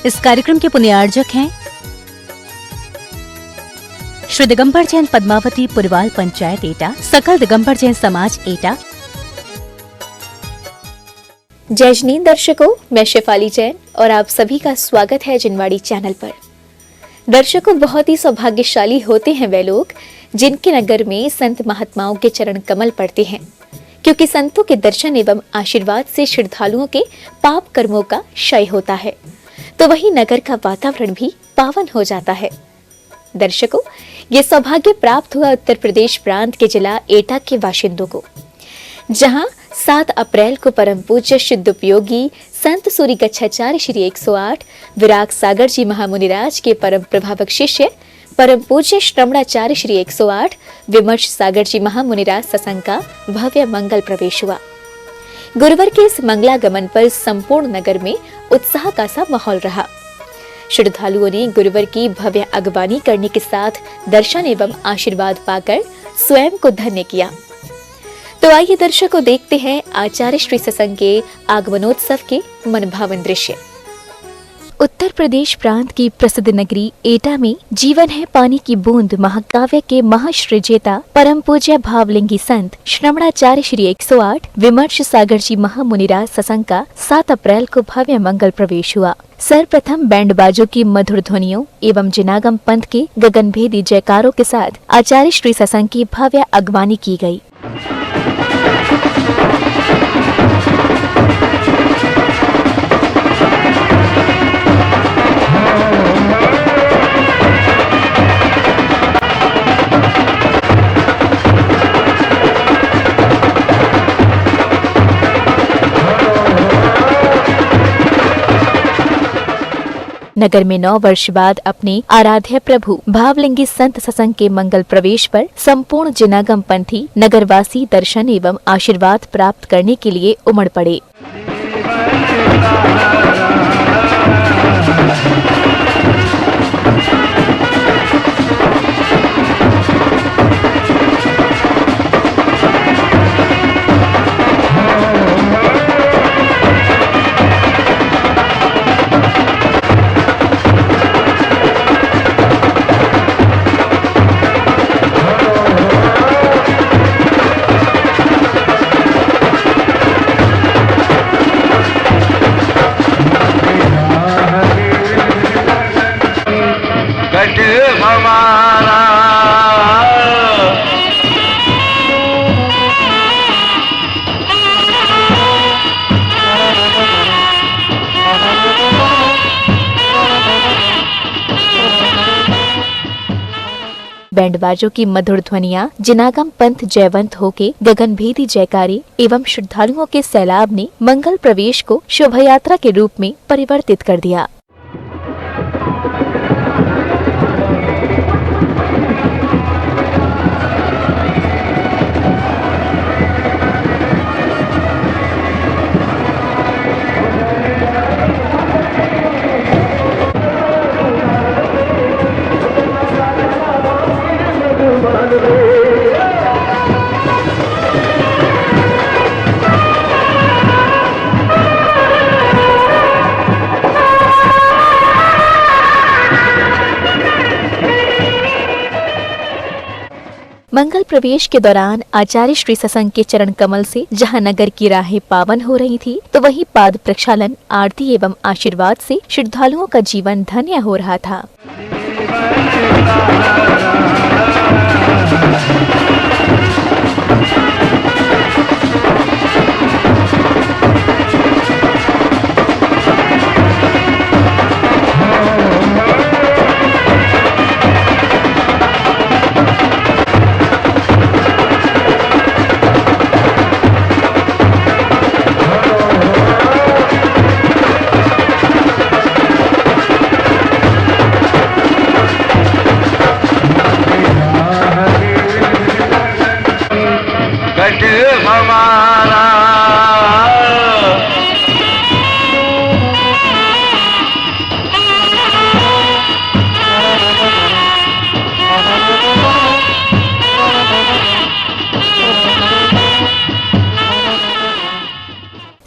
इस कार्यक्रम के पुण्यार्जक हैं श्री दिगंबर जैन पद्मावती पुरवाल पंचायत एटा, सकल दिगंबर जैन समाज एटा। जय जनीन दर्शकों, मैं शेफाली जैन और आप सभी का स्वागत है जिनवाड़ी चैनल पर। दर्शकों, बहुत ही सौभाग्यशाली होते हैं वे लोग जिनके नगर में संत महात्माओं के चरण कमल पड़ते हैं, क्योंकि संतों के दर्शन एवं आशीर्वाद से श्रद्धालुओं के पाप कर्मों का क्षय होता है, तो वही नगर का वातावरण भी पावन हो जाता है। दर्शकों, ये सौभाग्य प्राप्त हुआ उत्तर प्रदेश प्रांत के जिला एटा के बाशिंदों को, जहां 7 अप्रैल को परम पूज्य शुद्ध उपयोगी संत सूरी गच्छाचार्य श्री 108 विराग सागर जी महामुनिराज के परम प्रभावक शिष्य परम पूज्य श्रमणाचार्य श्री 108 विमर्श सागर जी महामुनिराज सत्संग का भव्य मंगल प्रवेश हुआ। गुरुवार के इस मंगलागमन पर संपूर्ण नगर में उत्साह का सा माहौल रहा। श्रद्धालुओं ने गुरुवार की भव्य अगवानी करने के साथ दर्शन एवं आशीर्वाद पाकर स्वयं को धन्य किया। तो आइए दर्शकों, देखते हैं आचार्य श्री सत्संग के आगमनोत्सव के मनभावन दृश्य। उत्तर प्रदेश प्रांत की प्रसिद्ध नगरी एटा में जीवन है पानी की बूंद महाकाव्य के महाश्रेजेता परम पूज्य भावलिंगी संत श्रमणाचार्य श्री 108 विमर्श सागर जी महामुनिराज सत्संग का 7 अप्रैल को भव्य मंगल प्रवेश हुआ। सर्वप्रथम बैंड बाजों की मधुर ध्वनियों एवं जिनागम पंथ के गगनभेदी जयकारों के साथ आचार्य श्री सत्संग की भव्य अगवानी की गई। नगर में 9 वर्ष बाद अपने आराध्य प्रभु भावलिंगी संत सत्संग के मंगल प्रवेश पर संपूर्ण जिनागम पंथी नगरवासी दर्शन एवं आशीर्वाद प्राप्त करने के लिए उमड़ पड़े। बैंडबाजों की मधुर ध्वनियां, जिनागम पंथ जयवंत होके गगनभेदी जयकारे एवं श्रद्धालुओं के सैलाब ने मंगल प्रवेश को शोभा यात्रा के रूप में परिवर्तित कर दिया। मंगल प्रवेश के दौरान आचार्य श्री सत्संग के चरण कमल से जहां नगर की राहें पावन हो रही थी, तो वहीं पाद प्रक्षालन, आरती एवं आशीर्वाद से श्रद्धालुओं का जीवन धन्य हो रहा था।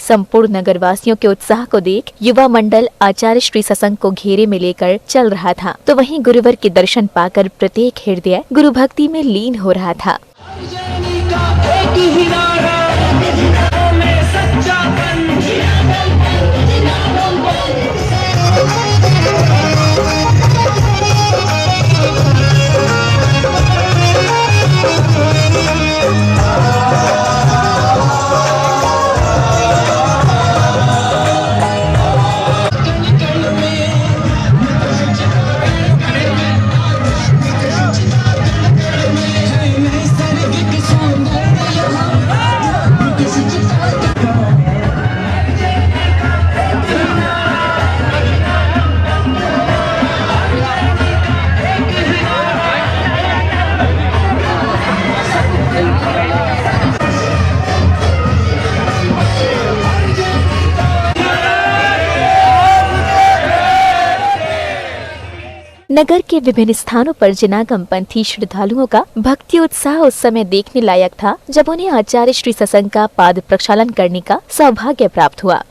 संपूर्ण नगरवासियों के उत्साह को देख युवा मंडल आचार्य श्री सत्संग को घेरे में लेकर चल रहा था, तो वहीं गुरुवर के दर्शन पाकर प्रत्येक हृदय गुरु भक्ति में लीन हो रहा था। नगर के विभिन्न स्थानों पर जनागम पंथी श्रद्धालुओं का भक्ति उत्साह उस समय देखने लायक था जब उन्हें आचार्य श्री सत्संग का पाद प्रक्षालन करने का सौभाग्य प्राप्त हुआ।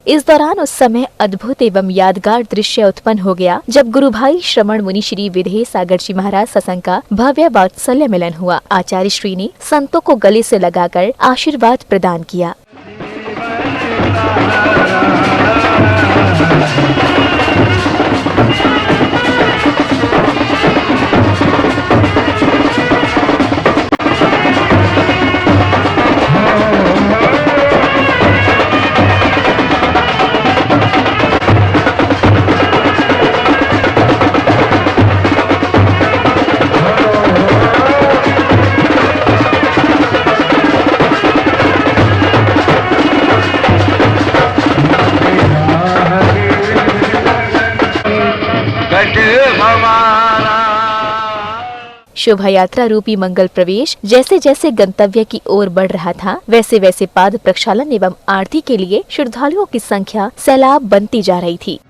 इस दौरान उस समय अद्भुत एवं यादगार दृश्य उत्पन्न हो गया जब गुरु भाई श्रमण मुनि श्री विधेय सागर जी महाराज सत्संग का भव्य वात्सल्य मिलन हुआ। आचार्य श्री ने संतों को गले से लगाकर आशीर्वाद प्रदान किया। शोभा यात्रा रूपी मंगल प्रवेश जैसे जैसे गंतव्य की ओर बढ़ रहा था, वैसे वैसे पाद प्रक्षालन एवं आरती के लिए श्रद्धालुओं की संख्या सैलाब बनती जा रही थी।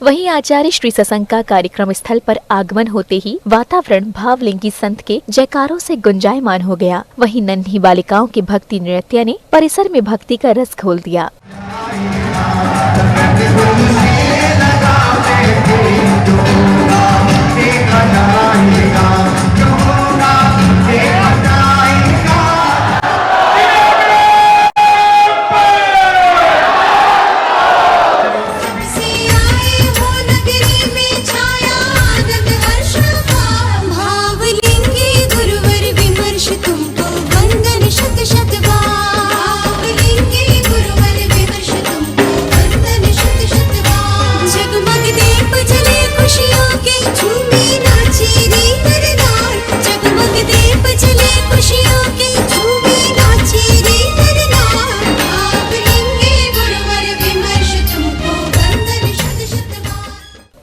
वहीं आचार्य श्री सत्संग का कार्यक्रम स्थल पर आगमन होते ही वातावरण भावलिंगी संत के जयकारों से गुंजायमान हो गया। वहीं नन्ही बालिकाओं के भक्ति नृत्य ने परिसर में भक्ति का रस घोल दिया। से आए हो नगरी में छाया आनंद हर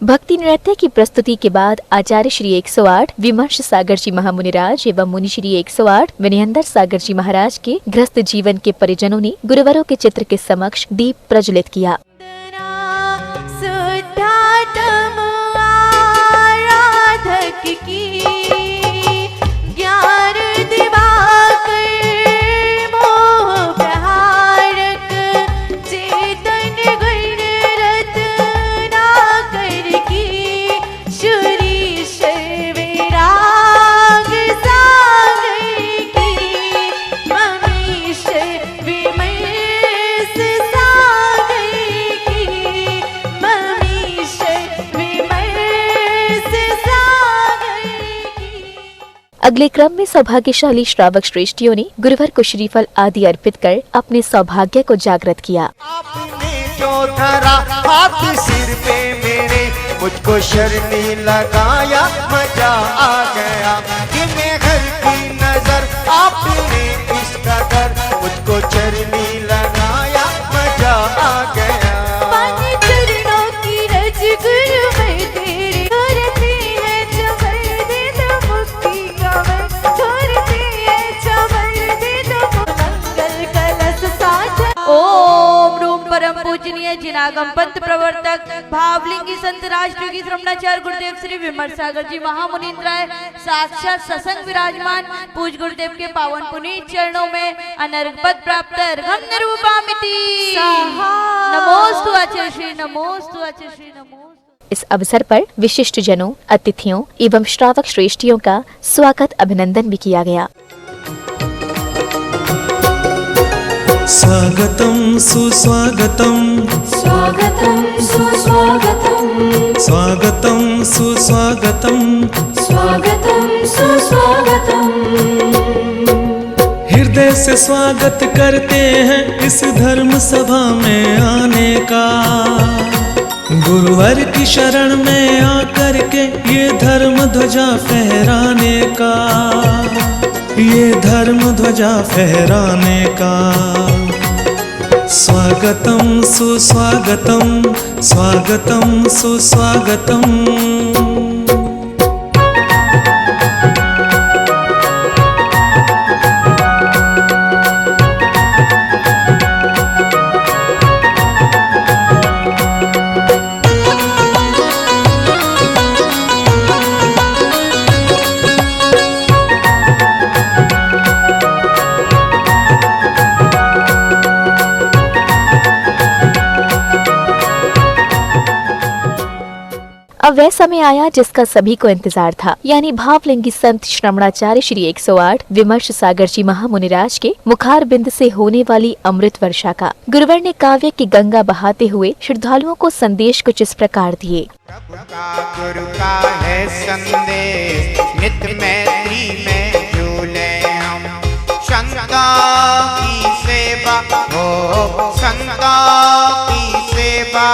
भक्ति नृत्य की प्रस्तुति के बाद आचार्य श्री 108 विमर्श सागर जी महामुनिराज एवं मुनि श्री 108 विनयेंद्र सागर जी महाराज के गृहस्थ जीवन के परिजनों ने गुरुवरों के चित्र के समक्ष दीप प्रज्वलित किया। अगले क्रम में सौभाग्यशाली श्रावक श्रेष्ठियों ने गुरुवर को श्रीफल आदि अर्पित कर अपने सौभाग्य को जागृत किया। आपने जो धरा हाथ सिर पे मेरे, मुझको शर्मी लगाया, मजा आ गया कि मैं घर की नजर, आपने इस कदर मुझको शर्मी लगाया, मजा आ गया। पूजनीय जिनागम पंथ प्रवर्तक भावलिंगी संत राष्ट्रयोगी श्रमणाचार्य गुरुदेव श्री विमर्श सागर जी महामुनीन्द्राय साक्षात सत्संग विराजमान पूज गुरुदेव के पावन पुनीत चरणों में अनर्घ पद प्राप्त अर्घम निरूपामिति। नमोस्तु आचार्य श्री, नमोस्तु आचार्य श्री, नमोस्तु। इस अवसर पर विशिष्ट जनों, अतिथियों एवं श्रावक श्रेष्ठियों का स्वागत अभिनंदन भी किया गया। स्वागतम सुस्वागतम, स्वागतम सुस्वागतम, स्वागतम सुस्वागतम, स्वागतम सुस्वागतम। हृदय से स्वागत करते हैं इस धर्म सभा में आने का, गुरुवर की शरण में आकर के ये धर्म ध्वजा फहराने का, ये धर्म ध्वजा फहराने का। स्वागतम सुस्वागतम, स्वागतम सुस्वागतम। अब वह समय आया जिसका सभी को इंतजार था, यानी भावलिंगी संत श्रमणाचार्य श्री 108 विमर्श सागर जी महामुनिराज के मुखार बिंद से होने वाली अमृत वर्षा का। गुरुवर ने काव्य की गंगा बहाते हुए श्रद्धालुओं को संदेश कुछ इस प्रकार दिए। प्रभु का गुरु का है संदेश, नित्य मैत्री में झूले हम, संतों की सेवा हो, संतों की सेवा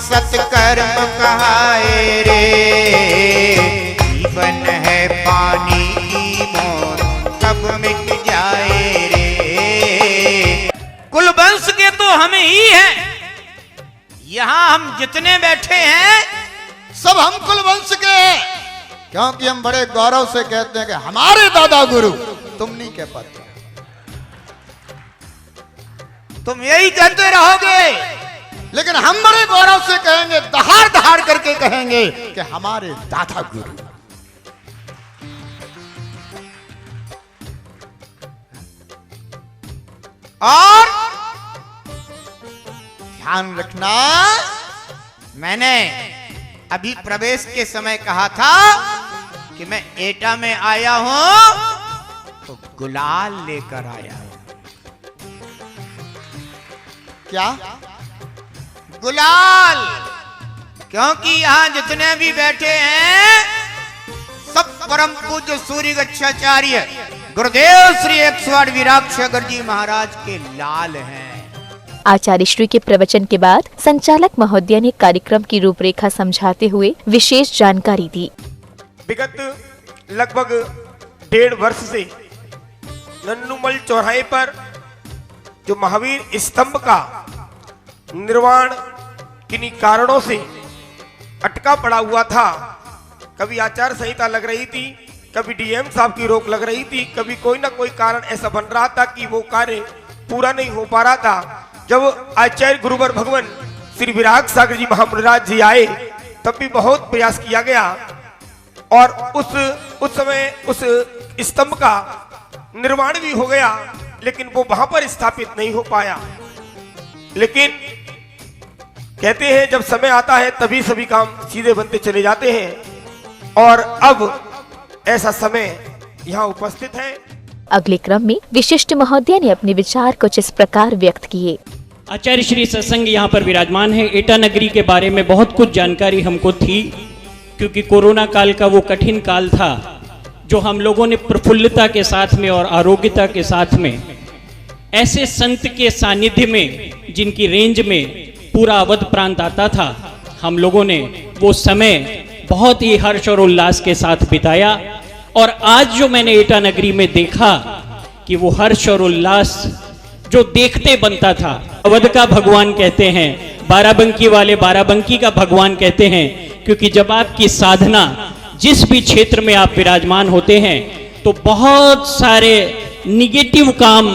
सत्कर्म कहाए रे, जीवन है पानी की मोर कब मिट जाए रे। कुल वंश के तो हमें ही है, यहाँ हम जितने बैठे हैं सब हम कुल वंश के हैं, क्योंकि हम बड़े गौरव से कहते हैं कि हमारे दादा गुरु, तुम नहीं कह पाते, तुम यही कहते रहोगे, लेकिन हम बड़े गौरव से कहेंगे, दहाड़ दहाड़ करके कहेंगे कि हमारे दादा गुरु। और ध्यान रखना, मैंने अभी प्रवेश के समय कहा था कि मैं एटा में आया हूं तो गुलाल लेकर आया हूं। क्या गुलाल? क्योंकि यहाँ जितने भी बैठे हैं सब परम पूज्य सूर्य गच्छाचार्य गुरुदेव श्री 108 विराग सागर जी महाराज के लाल हैं। आचार्य श्री के प्रवचन के बाद संचालक महोदय ने कार्यक्रम की रूपरेखा समझाते हुए विशेष जानकारी दी। विगत लगभग 1.5 वर्ष से नन्नूमल चौराहे पर जो महावीर स्तंभ का निर्माण किन्हीं कारणों से अटका पड़ा हुआ था। कभी आचार संहिता लग रही थी, कभी डीएम साहब की रोक लग रही थी, कभी कोई ना कोई कारण ऐसा बन रहा था कि वो कार्य पूरा नहीं हो पा रहा था। जब आचार्य गुरुवर भगवान श्री विराग सागर जी महामुनिराज जी आए तब भी बहुत प्रयास किया गया और उस समय उस स्तंभ का निर्माण भी हो गया, लेकिन वो वहां पर स्थापित नहीं हो पाया। लेकिन कहते हैं जब समय आता है तभी सभी काम सीधे बनते चले जाते हैं और अब ऐसा समय यहाँ उपस्थित है। अगले क्रम में विशिष्ट महोदय ने अपने विचार कुछ इस प्रकार व्यक्त किए। आचार्य श्री सत्संग यहाँ पर विराजमान है। एटा नगरी के बारे में बहुत कुछ जानकारी हमको थी, क्योंकि कोरोना काल का वो कठिन काल था जो हम लोगों ने प्रफुल्लता के साथ में और आरोग्यता के साथ में ऐसे संत के सानिध्य में जिनकी रेंज में पूरा अवध प्रांत आता था, हम लोगों ने वो समय बहुत ही हर्ष और उल्लास के साथ बिताया। और आज जो मैंने एटा नगरी में देखा कि वो हर्ष और उल्लास जो देखते बनता था। अवध का भगवान कहते हैं, बाराबंकी वाले बाराबंकी का भगवान कहते हैं, क्योंकि जब आपकी साधना जिस भी क्षेत्र में आप विराजमान होते हैं तो बहुत सारे निगेटिव काम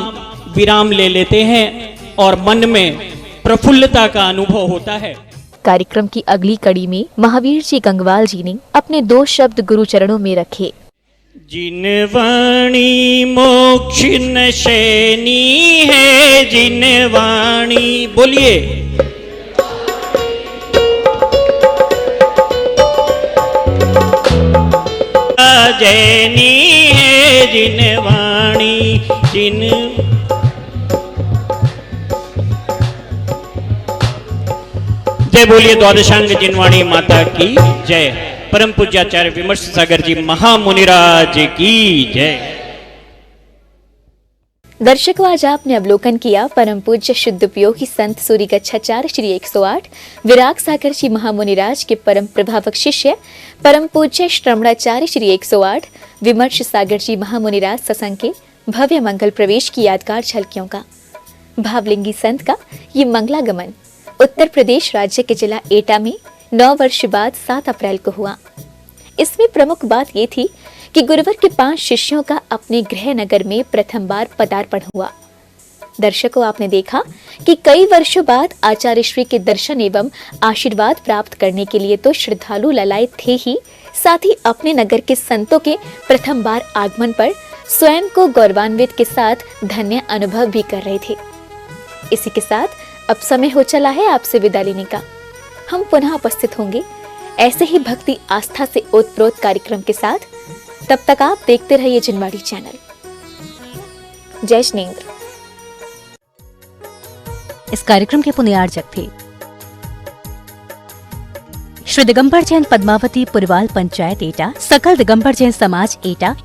विराम ले लेते हैं और मन में प्रफुल्लता का अनुभव होता है। कार्यक्रम की अगली कड़ी में महावीर जी गंगवाल जी ने अपने 2 शब्द गुरु चरणों में रखे। जिन वाणी मोक्ष नशैनी है, जिन वाणी, बोलिए, जैनी है, जिन वाणी, जिन जय बोलिए द्वादशांग जिनवाणी माता की जय। परम पूज्याचार्य विमर्श सागर जी महामुनिराज की जय। दर्शकों, आज आपने अवलोकन किया परम पूज्य शुद्ध उपयोगी संत सूरी गच्छाचार्य श्री 108 विराग सागर जी महामुनिराज के परम प्रभावक शिष्य परम पूज्य श्रमणाचार्य श्री 108 विमर्श सागर जी महामुनिराज सत्संग के भव्य मंगल प्रवेश की यादगार झलकियों का। भावलिंगी संत का ये मंगलागमन उत्तर प्रदेश राज्य के जिला एटा में 9 वर्ष बाद 7 अप्रैल को हुआ। इसमें प्रमुख बात ये थी कि गुरुवर के 5 शिष्यों का अपने गृह नगर में प्रथम बार पदार्पण हुआ। दर्शकों, आपने देखा कि कई वर्षों बाद आचार्य श्री के दर्शन एवं आशीर्वाद प्राप्त करने के लिए तो श्रद्धालु ललायत थे ही, साथ ही अपने नगर के संतों के प्रथम बार आगमन पर स्वयं को गौरवान्वित के साथ धन्य अनुभव भी कर रहे थे। इसी के साथ अब समय हो चला है आपसे विदा लेने का। हम पुनः उपस्थित होंगे ऐसे ही भक्ति आस्था से ओतप्रोत कार्यक्रम के साथ। तब तक आप देखते रहिए जिनवाड़ी चैनल। जय जिनेंद्र। इस कार्यक्रम के पुण्यार्जक थे श्री दिगंबर जैन पद्मावती पुरवाल पंचायत एटा, सकल दिगंबर जैन समाज एटा